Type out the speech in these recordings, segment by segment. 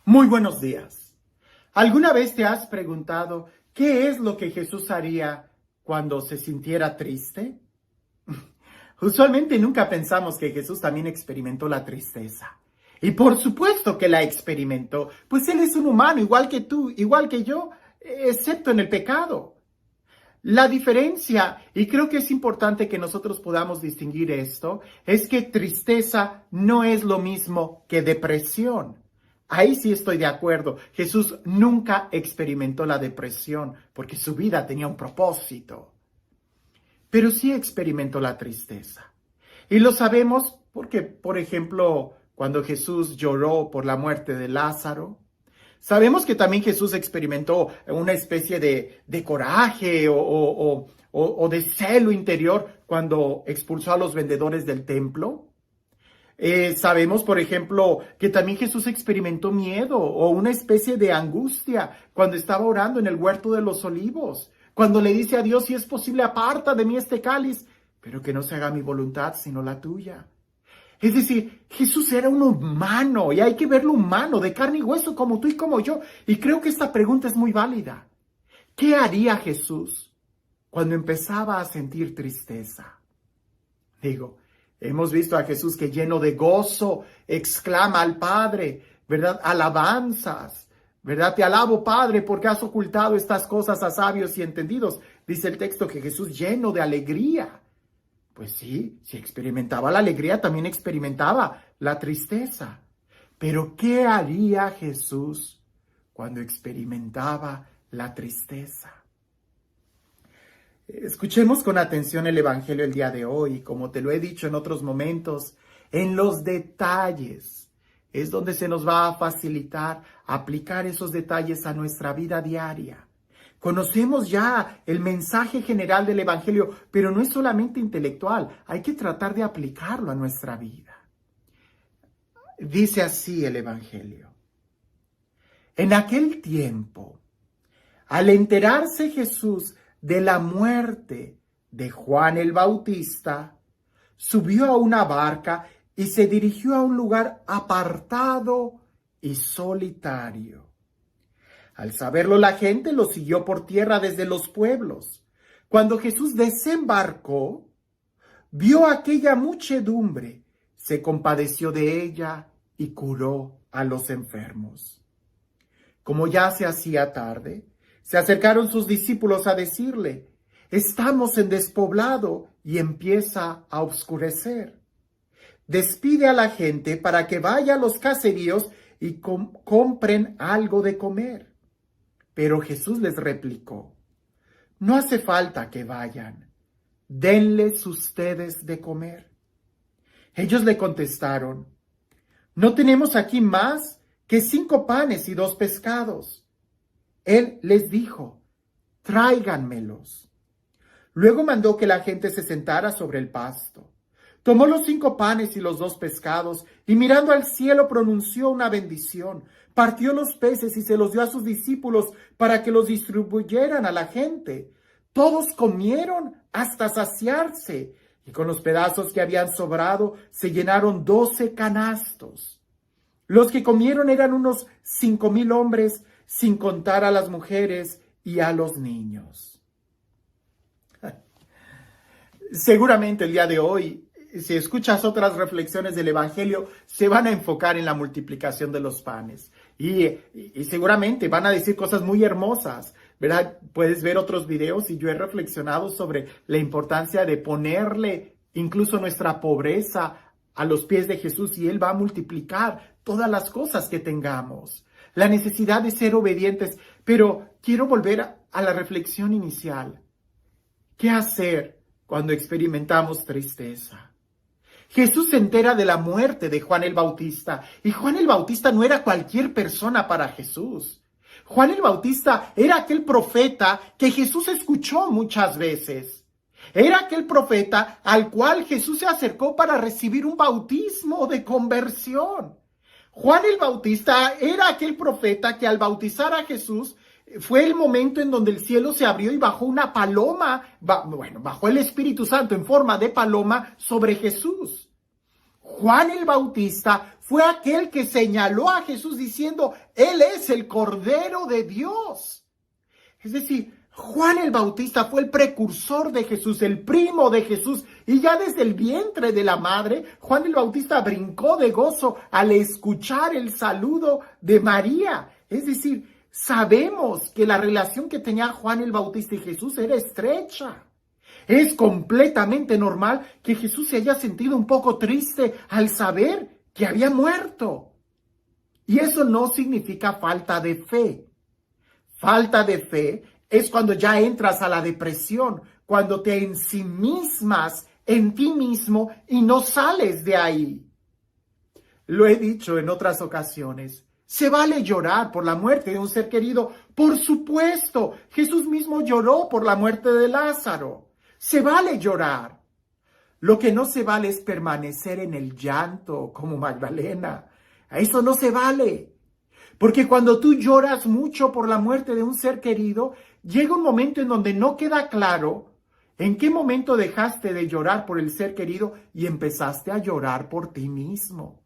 Muy buenos días. ¿Alguna vez te has preguntado qué es lo que Jesús haría cuando se sintiera triste? Usualmente nunca pensamos que Jesús también experimentó la tristeza. Y por supuesto que la experimentó, pues Él es un humano igual que tú, igual que yo, excepto en el pecado. La diferencia, y creo que es importante que nosotros podamos distinguir esto, es que tristeza no es lo mismo que depresión. Ahí sí estoy de acuerdo. Jesús nunca experimentó la depresión porque su vida tenía un propósito. Pero sí experimentó la tristeza. Y lo sabemos porque, por ejemplo, cuando Jesús lloró por la muerte de Lázaro, sabemos que también Jesús experimentó una especie de coraje o de celo interior cuando expulsó a los vendedores del templo. Sabemos, por ejemplo, que también Jesús experimentó miedo o una especie de angustia cuando estaba orando en el huerto de los olivos, cuando le dice a Dios, si es posible, aparta de mí este cáliz, pero que no se haga mi voluntad, sino la tuya. Es decir, Jesús era un humano y hay que verlo humano, de carne y hueso, como tú y como yo. Y creo que esta pregunta es muy válida. ¿Qué haría Jesús cuando empezaba a sentir tristeza? Digo, hemos visto a Jesús que lleno de gozo exclama al Padre, ¿verdad? Alabanzas, ¿verdad? Te alabo, Padre, porque has ocultado estas cosas a sabios y entendidos. Dice el texto que Jesús lleno de alegría. Pues sí, si experimentaba la alegría, también experimentaba la tristeza. Pero ¿qué haría Jesús cuando experimentaba la tristeza? Escuchemos con atención el Evangelio el día de hoy. Como te lo he dicho en otros momentos, en los detalles es donde se nos va a facilitar aplicar esos detalles a nuestra vida diaria. Conocemos ya el mensaje general del Evangelio, pero no es solamente intelectual, hay que tratar de aplicarlo a nuestra vida. Dice así el Evangelio. En aquel tiempo, al enterarse Jesús de la muerte de Juan el Bautista, subió a una barca y se dirigió a un lugar apartado y solitario. Al saberlo, la gente lo siguió por tierra desde los pueblos. Cuando Jesús desembarcó, vio aquella muchedumbre, se compadeció de ella y curó a los enfermos. Como ya se hacía tarde, se acercaron sus discípulos a decirle, estamos en despoblado y empieza a oscurecer. Despide a la gente para que vaya a los caseríos y compren algo de comer. Pero Jesús les replicó, no hace falta que vayan, denles ustedes de comer. Ellos le contestaron, no tenemos aquí más que 5 panes y 2 pescados. Él les dijo, tráiganmelos. Luego mandó que la gente se sentara sobre el pasto. Tomó los 5 panes y los 2 pescados, y mirando al cielo pronunció una bendición. Partió los peces y se los dio a sus discípulos para que los distribuyeran a la gente. Todos comieron hasta saciarse, y con los pedazos que habían sobrado se llenaron 12 canastos. Los que comieron eran unos 5,000 hombres, sin contar a las mujeres y a los niños. Seguramente el día de hoy, si escuchas otras reflexiones del Evangelio, se van a enfocar en la multiplicación de los panes. Y seguramente van a decir cosas muy hermosas, ¿verdad? Puedes ver otros videos y yo he reflexionado sobre la importancia de ponerle incluso nuestra pobreza a los pies de Jesús y Él va a multiplicar todas las cosas que tengamos. La necesidad de ser obedientes, pero quiero volver a la reflexión inicial. ¿Qué hacer cuando experimentamos tristeza? Jesús se entera de la muerte de Juan el Bautista, y Juan el Bautista no era cualquier persona para Jesús. Juan el Bautista era aquel profeta que Jesús escuchó muchas veces. Era aquel profeta al cual Jesús se acercó para recibir un bautismo de conversión. Juan el Bautista era aquel profeta que al bautizar a Jesús fue el momento en donde el cielo se abrió y bajó una paloma, bajó el Espíritu Santo en forma de paloma sobre Jesús. Juan el Bautista fue aquel que señaló a Jesús diciendo, Él es el Cordero de Dios. Es decir, Juan el Bautista fue el precursor de Jesús, el primo de Jesús, y ya desde el vientre de la madre, Juan el Bautista brincó de gozo al escuchar el saludo de María. Es decir, sabemos que la relación que tenía Juan el Bautista y Jesús era estrecha. Es completamente normal que Jesús se haya sentido un poco triste al saber que había muerto. Y eso no significa falta de fe. Falta de fe es cuando ya entras a la depresión, cuando te ensimismas en ti mismo y no sales de ahí. Lo he dicho en otras ocasiones. Se vale llorar por la muerte de un ser querido. Por supuesto, Jesús mismo lloró por la muerte de Lázaro. Se vale llorar. Lo que no se vale es permanecer en el llanto como Magdalena. A eso no se vale. Porque cuando tú lloras mucho por la muerte de un ser querido, llega un momento en donde no queda claro en qué momento dejaste de llorar por el ser querido y empezaste a llorar por ti mismo.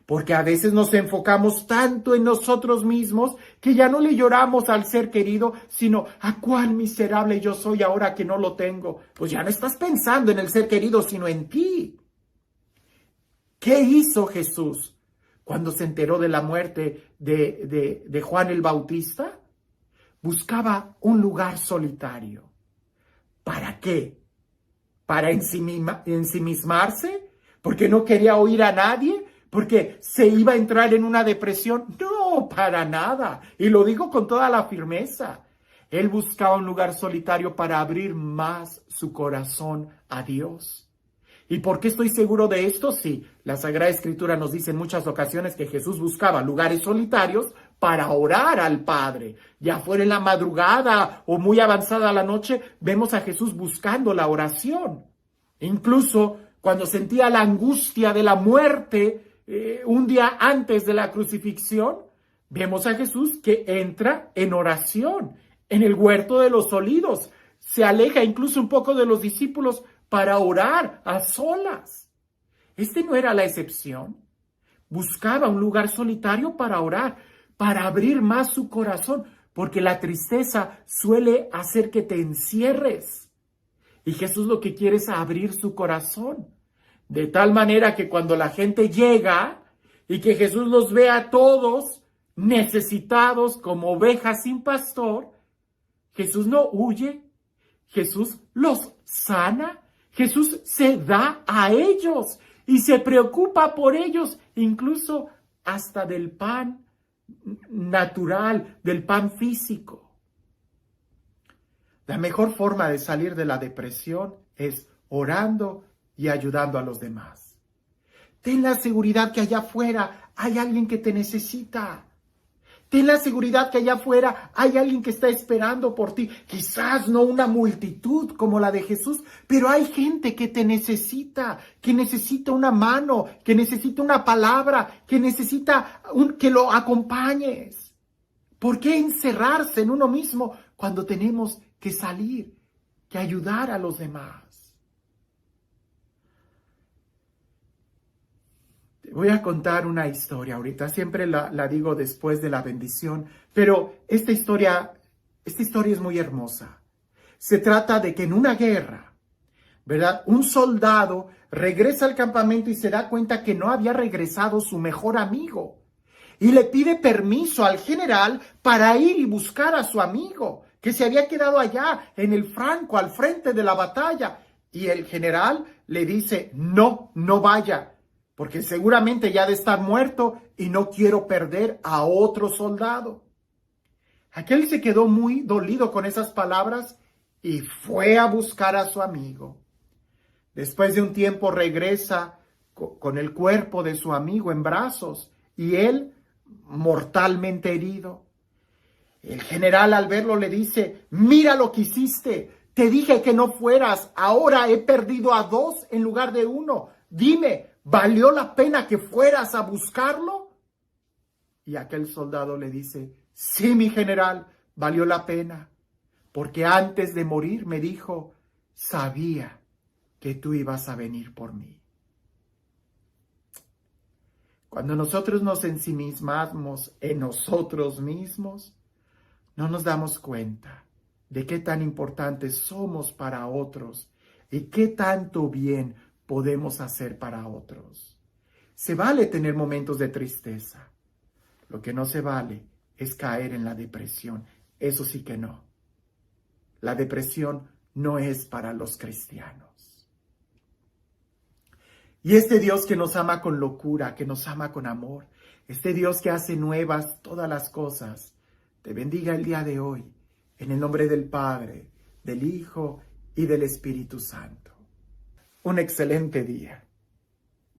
Porque a veces nos enfocamos tanto en nosotros mismos que ya no le lloramos al ser querido, sino a cuán miserable yo soy ahora que no lo tengo. Pues ya no estás pensando en el ser querido, sino en ti. ¿Qué hizo Jesús cuando se enteró de la muerte de Juan el Bautista? Buscaba un lugar solitario. ¿Para qué? ¿Para ensimismarse? ¿Porque no quería oír a nadie? ¿Porque se iba a entrar en una depresión? No, para nada. Y lo digo con toda la firmeza. Él buscaba un lugar solitario para abrir más su corazón a Dios. ¿Y por qué estoy seguro de esto? Sí, la Sagrada Escritura nos dice en muchas ocasiones que Jesús buscaba lugares solitarios para orar al Padre. Ya fuera en la madrugada o muy avanzada la noche, vemos a Jesús buscando la oración. Incluso cuando sentía la angustia de la muerte, un día antes de la crucifixión, vemos a Jesús que entra en oración en el huerto de los olivos. Se aleja incluso un poco de los discípulos para orar a solas. Este no era la excepción. Buscaba un lugar solitario para orar, para abrir más su corazón, porque la tristeza suele hacer que te encierres. Y Jesús lo que quiere es abrir su corazón. De tal manera que cuando la gente llega y que Jesús los ve a todos necesitados como ovejas sin pastor, Jesús no huye, Jesús los sana, Jesús se da a ellos y se preocupa por ellos, incluso hasta del pan natural, del pan físico. La mejor forma de salir de la depresión es orando y ayudando a los demás. Ten la seguridad que allá afuera hay alguien que te necesita. Ten la seguridad que allá afuera hay alguien que está esperando por ti. Quizás no una multitud como la de Jesús, pero hay gente que te necesita, que necesita una mano, que necesita una palabra, que necesita que lo acompañes. ¿Por qué encerrarse en uno mismo cuando tenemos que salir, que ayudar a los demás? Voy a contar una historia ahorita, siempre la digo después de la bendición, pero esta historia es muy hermosa. Se trata de que en una guerra, ¿verdad? Un soldado regresa al campamento y se da cuenta que no había regresado su mejor amigo. Y le pide permiso al general para ir y buscar a su amigo, que se había quedado allá en el franco, al frente de la batalla. Y el general le dice, no vaya, porque seguramente ya ha de estar muerto y no quiero perder a otro soldado. Aquel se quedó muy dolido con esas palabras y fue a buscar a su amigo. Después de un tiempo regresa con el cuerpo de su amigo en brazos y él mortalmente herido. El general al verlo le dice, mira lo que hiciste, te dije que no fueras, ahora he perdido a 2 en lugar de 1. Dime, ¿valió la pena que fueras a buscarlo? Y aquel soldado le dice, sí, mi general, valió la pena, porque antes de morir me dijo, sabía que tú ibas a venir por mí. Cuando nosotros nos ensimismamos en nosotros mismos, no nos damos cuenta de qué tan importantes somos para otros y qué tanto bien podemos hacer para otros. Se vale tener momentos de tristeza. Lo que no se vale es caer en la depresión. Eso sí que no. La depresión no es para los cristianos. Y este Dios que nos ama con locura, que nos ama con amor, este Dios que hace nuevas todas las cosas, te bendiga el día de hoy, en el nombre del Padre, del Hijo y del Espíritu Santo. Un excelente día.